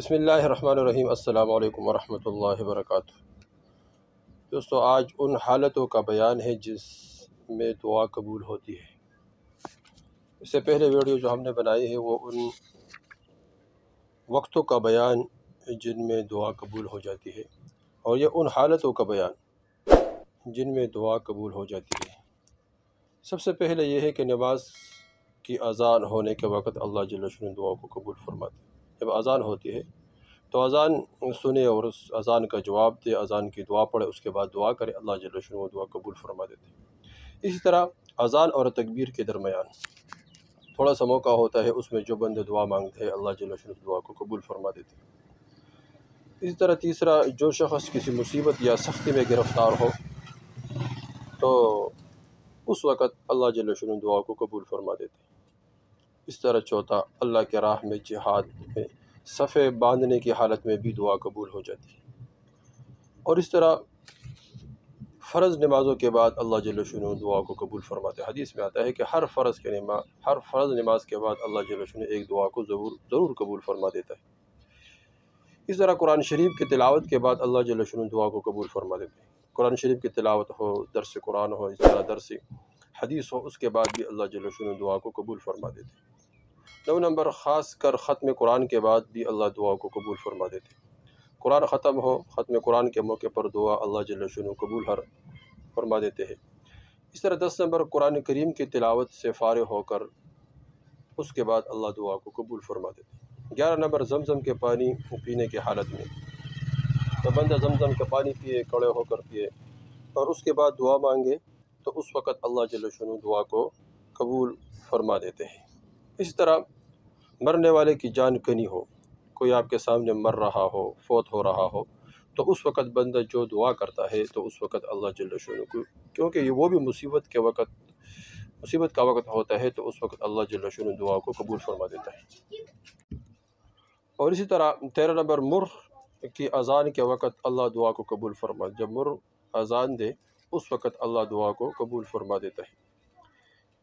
بسم اللہ الرحمن الرحیم۔ السلام علیکم ورحمۃ اللہ وبرکاتہ۔ دوستو، آج ان حالتوں کا بیان ہے جس میں دعا قبول ہوتی ہے۔ اس سے پہلے ویڈیو جو ہم نے بنائی ہے وہ ان وقتوں کا بیان جن میں دعا قبول ہو جاتی ہے، اور یہ ان حالتوں کا بیان جن میں دعا قبول ہو جاتی ہے۔ سب سے پہلے یہ ہے کہ نماز کی اذان ہونے کے وقت اللہ جل شانہ دعا کو قبول فرماتے ہیں۔ جب اذان ہوتی ہے تو اذان سنے اور اس اذان کا جواب دے، اذان کی دعا پڑھے، اس کے بعد دعا کرے، اللہ جل شانہ دعا قبول فرما دیتے ہیں۔ اسی طرح اذان اور تکبیر کے درمیان تھوڑا سا موقع ہوتا ہے، اس میں جو بندے دعا مانگتے ہیں اللہ جل شانہ دعا کو قبول فرما دیتے ہیں۔ اسی طرح تیسرا، جو شخص کسی مصیبت یا سختی میں گرفتار ہو تو اس وقت اللہ جل شانہ دعا کو قبول فرما دیتے ہیں۔ اس طرح چوتھا، اللہ کے راہ میں جہاد میں صفے باندھنے کی حالت میں بھی دعا قبول ہو جاتی ہے۔ اور اس طرح فرض نمازوں کے بعد اللہ جل شانہ دعا کو قبول فرماتے ہیں۔ حدیث میں آتا ہے کہ ہر فرض نماز کے بعد اللہ جل شانہ ایک دعا کو ضرور قبول فرما دیتا ہے۔ اس طرح قرآن شریف کی تلاوت کے بعد اللہ جل شانہ دعا کو قبول فرما دیتے ہیں۔ قرآن شریف کی تلاوت ہو، درس قرآن ہو، اس طرح درس حدیث ہو، اس کے بعد بھی اللہ جل شانہ دعا کو قبول فرما دیتے ہیں۔ 9 نمبر، خاص کر ختم قرآن کے بعد بھی اللہ دعا کو قبول فرما دیتے ہیں۔ قرآن ختم ہو، ختم قرآن کے موقع پر دعا اللہ جل شانہ قبول فرما دیتے ہیں۔ اس طرح 10 نمبر، قرآن کریم کی تلاوت سے فارغ ہو کر اس کے بعد اللہ دعا کو قبول فرما دیتے ہیں۔ 11 نمبر، زمزم کے پانی پینے کی حالت میں تو بندہ زمزم کا پانی پیے، کڑے ہو کر پیے اور اس کے بعد دعا مانگے تو اس وقت اللہ جل شانہ دعا کو قبول فرما دیتے ہیں۔ اس طرح مرنے والے کی جان کنی ہو، کوئی آپ کے سامنے مر رہا ہو، فوت ہو رہا ہو، تو اس وقت بندہ جو دعا کرتا ہے تو اس وقت اللہ جل شانہ کو، کیونکہ وہ بھی مصیبت کا وقت ہوتا ہے، تو اس وقت اللہ جل شانہ دعا کو قبول فرما دیتا ہے۔ اور اسی طرح 13 نمبر، مر کی اذان کے وقت اللہ دعا کو قبول فرما، جب مر اذان دے اس وقت اللہ دعا کو قبول فرما دیتا ہے۔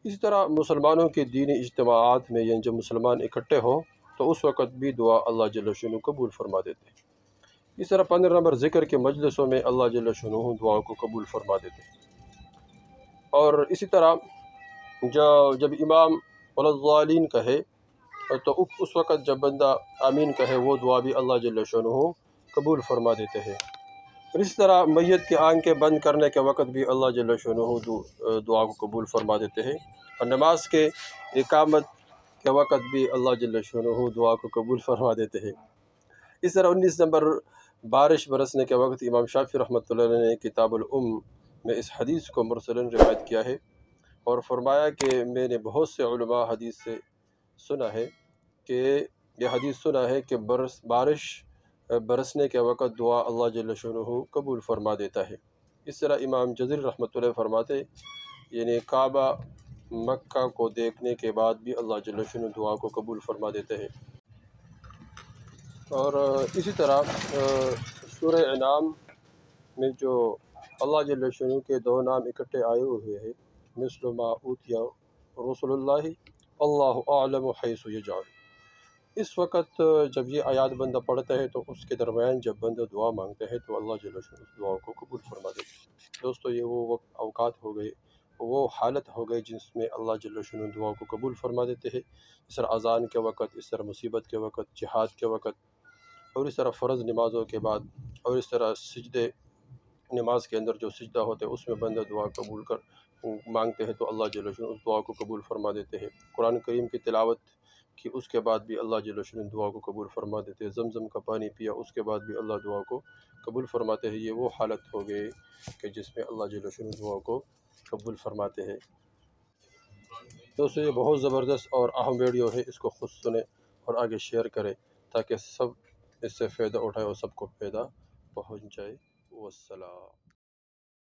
اسی طرح مسلمانوں کے دینی اجتماعات میں، یعنی جب مسلمان اکٹھے ہو تو اس وقت بھی دعا اللہ جل شانہ قبول فرما دیتے ہیں۔ اس طرح 15 نمبر، ذکر کے مجلسوں میں اللہ جل شانہ دعا کو قبول فرما دیتے ہیں۔ اور اسی طرح جب امام ولا الضالین کہے تو اس وقت جب بندہ آمین کہے وہ دعا بھی اللہ جل شانہ قبول فرما دیتے ہیں۔ اور اس طرح میت کی آنکھیں بند کرنے کے وقت بھی اللہ جل شانہ دعا کو قبول فرما دیتے ہیں۔ اور نماز کے اقامت کے وقت بھی اللہ جل شانہ دعا کو قبول فرما دیتے ہیں۔ اس طرح 19 نمبر، بارش برسنے کے وقت امام شافعی رحمۃ اللہ علیہ نے کتاب الام میں اس حدیث کو مرسلاً روایت کیا ہے اور فرمایا کہ میں نے بہت سے علماء حدیث سے سنا ہے کہ بارش برسنے کے وقت دعا اللہ جل شانہ قبول فرما دیتا ہے۔ اس طرح امام جزری رحمۃ اللہ فرماتے، یعنی کعبہ مکہ کو دیکھنے کے بعد بھی اللہ جل شانہ دعا کو قبول فرما دیتے ہیں۔ اور اسی طرح سورہ انعام میں جو اللہ جل شانہ کے 2 نام اکٹھے آئے ہوئے ہیں، مثل ما اوتی رسول اللہ اللہ اعلم حیث یجعل، اس وقت جب یہ آیات بندہ پڑھتا ہے تو اس کے درمیان جب بندہ دعا مانگتا ہے تو اللہ جل شانہ اس دعا کو قبول فرما دیتے ہیں۔ دوستو، یہ وہ اوقات ہو گئے، وہ حالت ہو گئی جس میں اللہ جل شانہ دعا کو قبول فرما دیتے ہیں۔ اس طرح اذان کے وقت، اس طرح مصیبت کے وقت، جہاد کے وقت، اور اس طرح فرض نمازوں کے بعد، اور اس طرح سجدے، نماز کے اندر جو سجدہ ہوتے ہیں اس میں بندہ دعا قبول مانگتے ہیں تو اللہ جل شانہ اس دعا کو قبول فرما دیتے ہیں۔ قرآن کریم کی تلاوت کی اس کے بعد بھی اللہ جل شانہ دعا کو قبول فرما دیتے ہیں۔ زمزم کا پانی پیا اس کے بعد بھی اللہ دعا کو قبول فرماتے ہیں۔ یہ وہ حالت ہو گئی کہ جس میں اللہ جل شانہ دعا کو قبول فرماتے ہیں۔ دوستو، یہ بہت زبردست اور اہم ویڈیو ہے، اس کو خود سنیں اور آگے شیئر کریں تاکہ سب اس سے فائدہ اٹھائے اور سب کو فائدہ پہنچ جائے۔ والسلام۔